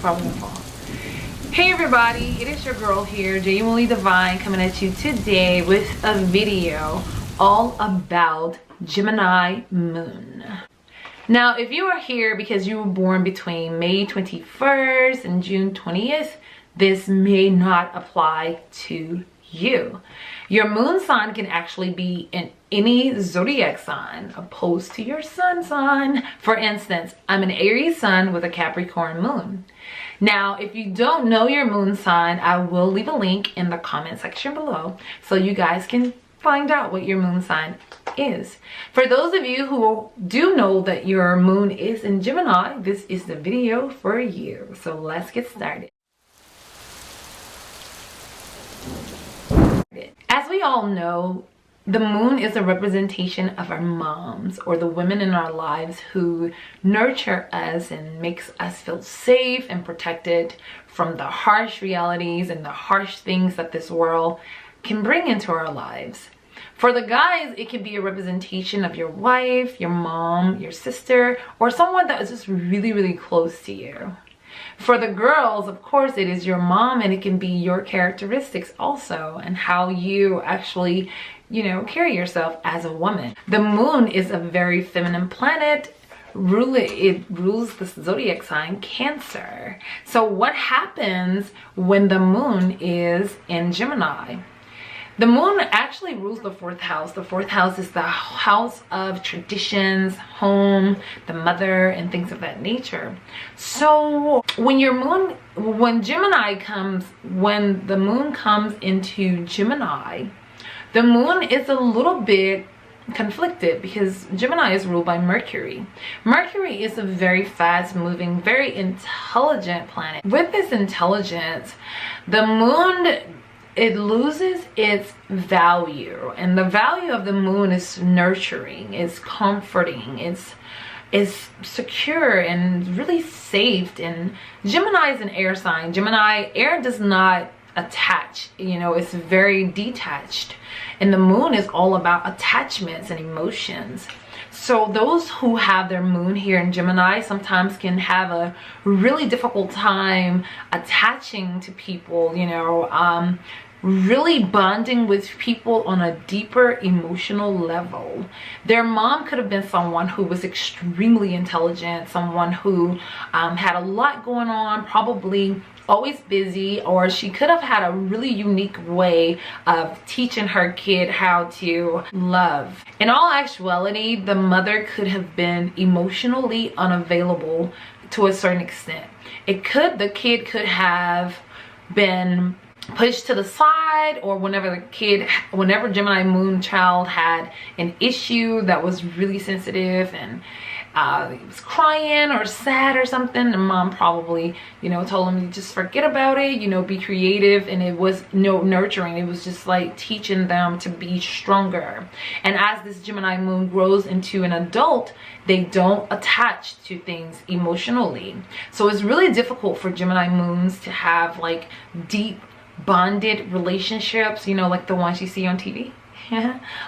probably gonna fall. Hey everybody, it is your girl here, Genuinely Divine, coming at you today with a video all about Gemini moon. Now, if you are here because you were born between May 21st and June 20th, this may not apply to you. Your moon sign can actually be in any zodiac sign opposed to your sun sign. For instance, I'm an Aries sun with a Capricorn moon. Now, if you don't know your moon sign, I will leave a link in the comment section below so you guys can find out what your moon sign is. For those of you who do know that your moon is in Gemini, this is the video for you. So let's get started. As we all know, the moon is a representation of our moms, or the women in our lives who nurture us and makes us feel safe and protected from the harsh realities and the harsh things that this world can bring into our lives. For the guys, it can be a representation of your wife, your mom, your sister, or someone that is just really, really close to you. For the girls, of course, it is your mom, and it can be your characteristics also, and how you actually, carry yourself as a woman. The moon is a very feminine planet. It rules the zodiac sign Cancer. So what happens when the moon is in Gemini? The moon actually rules the fourth house. The fourth house is the house of traditions, home, the mother, and things of that nature. So when the moon comes into Gemini, the moon is a little bit conflicted because Gemini is ruled by Mercury. Mercury is a very fast moving, very intelligent planet. With this intelligence, the moon, it loses its value, and the value of the moon is nurturing, is comforting, is secure and really safe. And Gemini is an air sign. Gemini, air does not attach, it's very detached, and the moon is all about attachments and emotions. So those who have their moon here in Gemini sometimes can have a really difficult time attaching to people, really bonding with people on a deeper emotional level. Their mom could have been someone who was extremely intelligent, someone who had a lot going on, probably always busy, or she could have had a really unique way of teaching her kid how to love. In all actuality, the mother could have been emotionally unavailable to a certain extent. The kid could have been pushed to the side, or whenever Gemini moon child had an issue that was really sensitive and he was crying or sad or something, and mom probably told him to just forget about it, be creative, and it was no nurturing. It was just like teaching them to be stronger. And as this Gemini moon grows into an adult, they don't attach to things emotionally. So it's really difficult for Gemini moons to have like deep bonded relationships, like the ones you see on TV.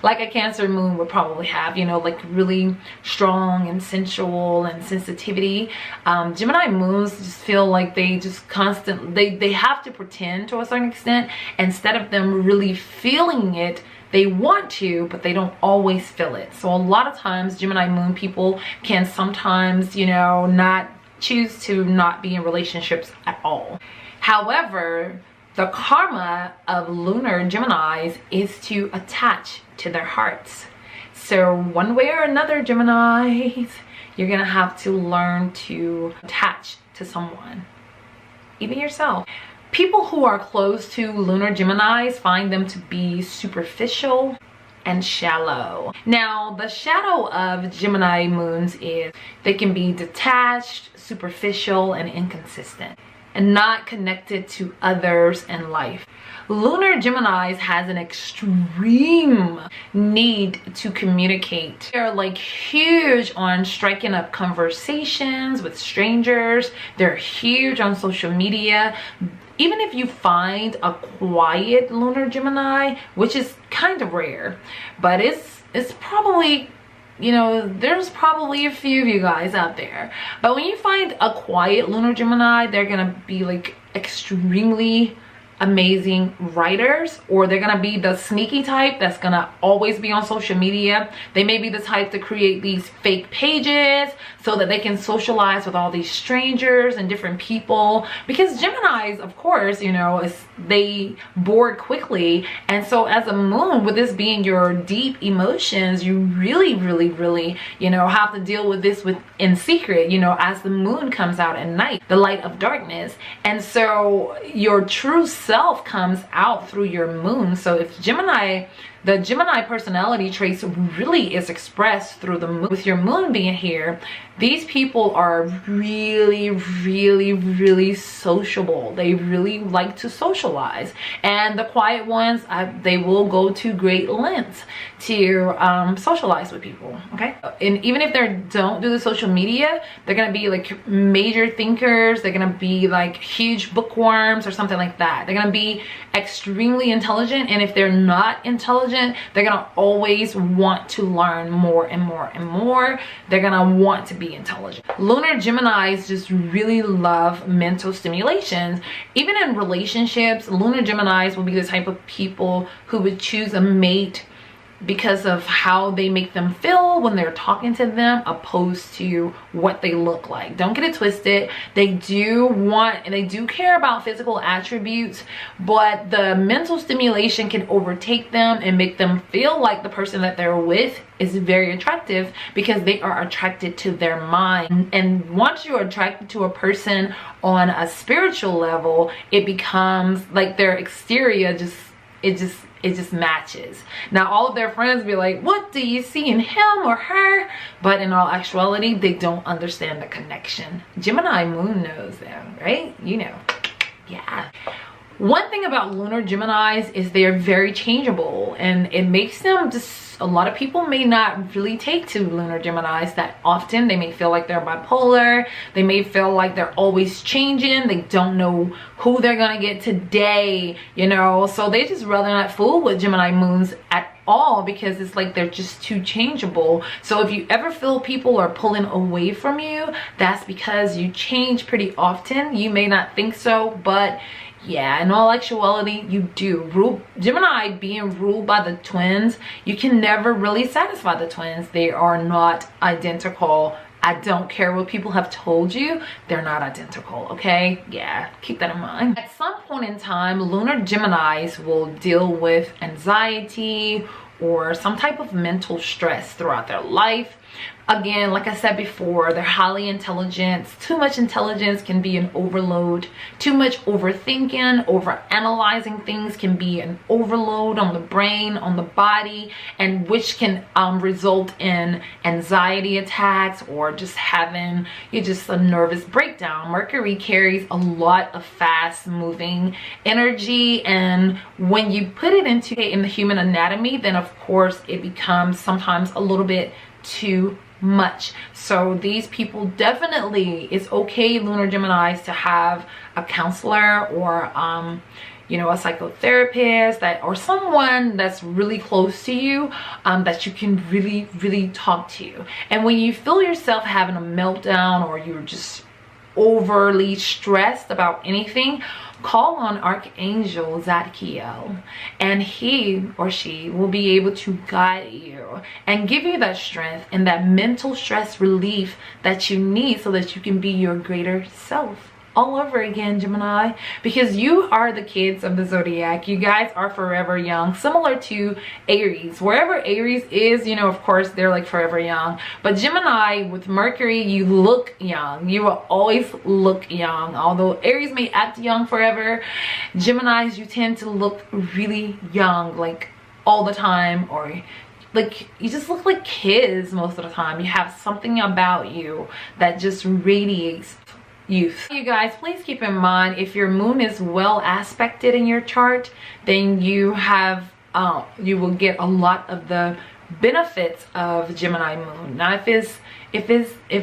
Like a Cancer moon would probably have, like really strong and sensual and sensitivity. Gemini moons just feel like they just constantly, they have to pretend to a certain extent. Instead of them really feeling it, they want to, but they don't always feel it. So a lot of times Gemini moon people can sometimes, not choose to not be in relationships at all. However, the karma of lunar Geminis is to attach to their hearts. So one way or another, Geminis, you're gonna have to learn to attach to someone, even yourself. People who are close to lunar Geminis find them to be superficial and shallow. Now, the shadow of Gemini moons is they can be detached, superficial, and inconsistent, and not connected to others in life. Lunar Geminis has an extreme need to communicate. They're like huge on striking up conversations with strangers. They're huge on social media. Even if you find a quiet lunar Gemini, which is kind of rare, but it's probably you know, there's probably a few of you guys out there. But when you find a quiet lunar Gemini, they're gonna be like extremely amazing writers, or they're gonna be the sneaky type that's gonna always be on social media. They may be the type to create these fake pages so that they can socialize with all these strangers and different people, because Geminis, of course, you know, they bored quickly. And so as a moon, with this being your deep emotions, you really, you know, have to deal with this in secret, you know, as the moon comes out at night, the light of darkness. And so your true self comes out through your moon. So if Gemini, the Gemini personality traits really is expressed through the moon. With your moon being here, these people are really sociable. They really like to socialize. And the quiet ones, they will go to great lengths to socialize with people, okay? And even if they don't do the social media, they're gonna be like major thinkers. They're gonna be like huge bookworms or something like that. They're gonna be extremely intelligent, and if they're not intelligent, they're gonna always want to learn more and more and more. They're gonna want to be intelligent. Lunar Geminis just really love mental stimulations. Even in relationships, lunar Geminis will be the type of people who would choose a mate because of how they make them feel when they're talking to them, opposed to what they look like. Don't get it twisted. They do care about physical attributes, but the mental stimulation can overtake them and make them feel like the person that they're with is very attractive, because they are attracted to their mind. And once you're attracted to a person on a spiritual level, it becomes like their exterior it just matches. Now all of their friends be like, what do you see in him or her? But in all actuality, they don't understand the connection. Gemini moon knows them, right? You know. Yeah. One thing about lunar Geminis is they're very changeable, and it makes them just, a lot of people may not really take to lunar Geminis that often. They may feel like they're bipolar. They may feel like they're always changing. They don't know who they're gonna get today, you know. So they just rather not fool with Gemini moons at all, because it's like they're just too changeable. So if you ever feel people are pulling away from you, that's because you change pretty often. You may not think so, but yeah, in all actuality, you do. Gemini being ruled by the twins, you can never really satisfy the twins. They are not identical. I don't care what people have told you, they're not identical, okay? Yeah, keep that in mind. At some point in time, lunar Geminis will deal with anxiety or some type of mental stress throughout their life. Again, like I said before, they're highly intelligent. Too much intelligence can be an overload. Too much overthinking, overanalyzing things can be an overload on the brain, on the body, and which can result in anxiety attacks or just having a nervous breakdown. Mercury carries a lot of fast moving energy, and when you put it into in the human anatomy, then of course it becomes sometimes a little bit too much. So these people definitely, it's okay, lunar Geminis, to have a counselor or you know, a psychotherapist or someone that's really close to you, that you can really talk to. And when you feel yourself having a meltdown, or you're just overly stressed about anything, call on Archangel Zadkiel, and he or she will be able to guide you and give you that strength and that mental stress relief that you need, so that you can be your greater self all over again, Gemini, because you are the kids of the zodiac. You guys are forever young, similar to Aries. Wherever Aries is, you know, of course they're like forever young, but Gemini with Mercury, you look young. You will always look young. Although Aries may act young forever, Geminis, you tend to look really young, like all the time, or like you just look like kids most of the time. You have something about you that just radiates youth. You guys, please keep in mind, if your moon is well aspected in your chart, then you will get a lot of the benefits of Gemini moon. Now if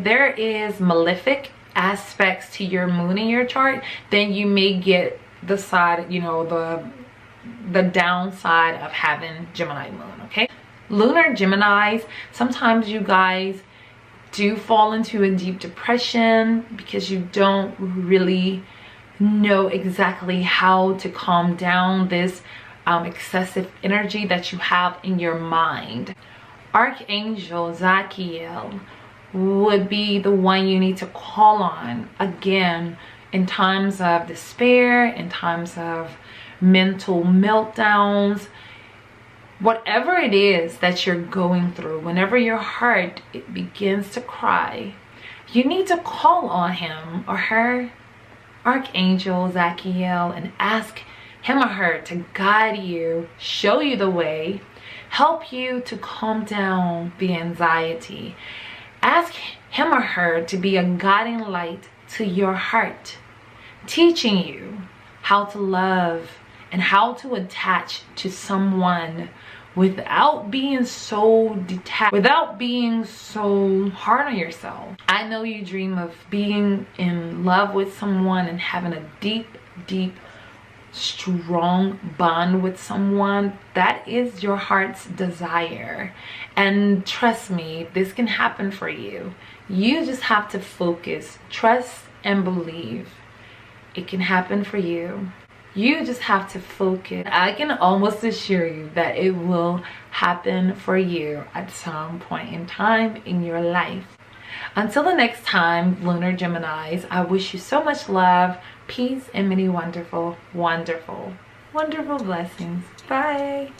there is malefic aspects to your moon in your chart, then you may get the side, you know, the downside of having Gemini moon, okay? Lunar Geminis, sometimes you guys do fall into a deep depression because you don't really know exactly how to calm down this excessive energy that you have in your mind. Archangel Zachiel would be the one you need to call on again in times of despair, in times of mental meltdowns, whatever it is that you're going through. Whenever your heart it begins to cry, you need to call on him or her, Archangel Zachiel, and ask him or her to guide you, show you the way, help you to calm down the anxiety. Ask him or her to be a guiding light to your heart, teaching you how to love and how to attach to someone without being so detached, without being so hard on yourself. I know you dream of being in love with someone and having a deep, deep, strong bond with someone. That is your heart's desire, and trust me, this can happen for you. You just have to focus, trust, and believe it can happen for you. You just have to focus. I can almost assure you that it will happen for you at some point in time in your life. Until the next time, Lunar Geminis, I wish you so much love, peace, and many wonderful, wonderful, wonderful blessings. Bye.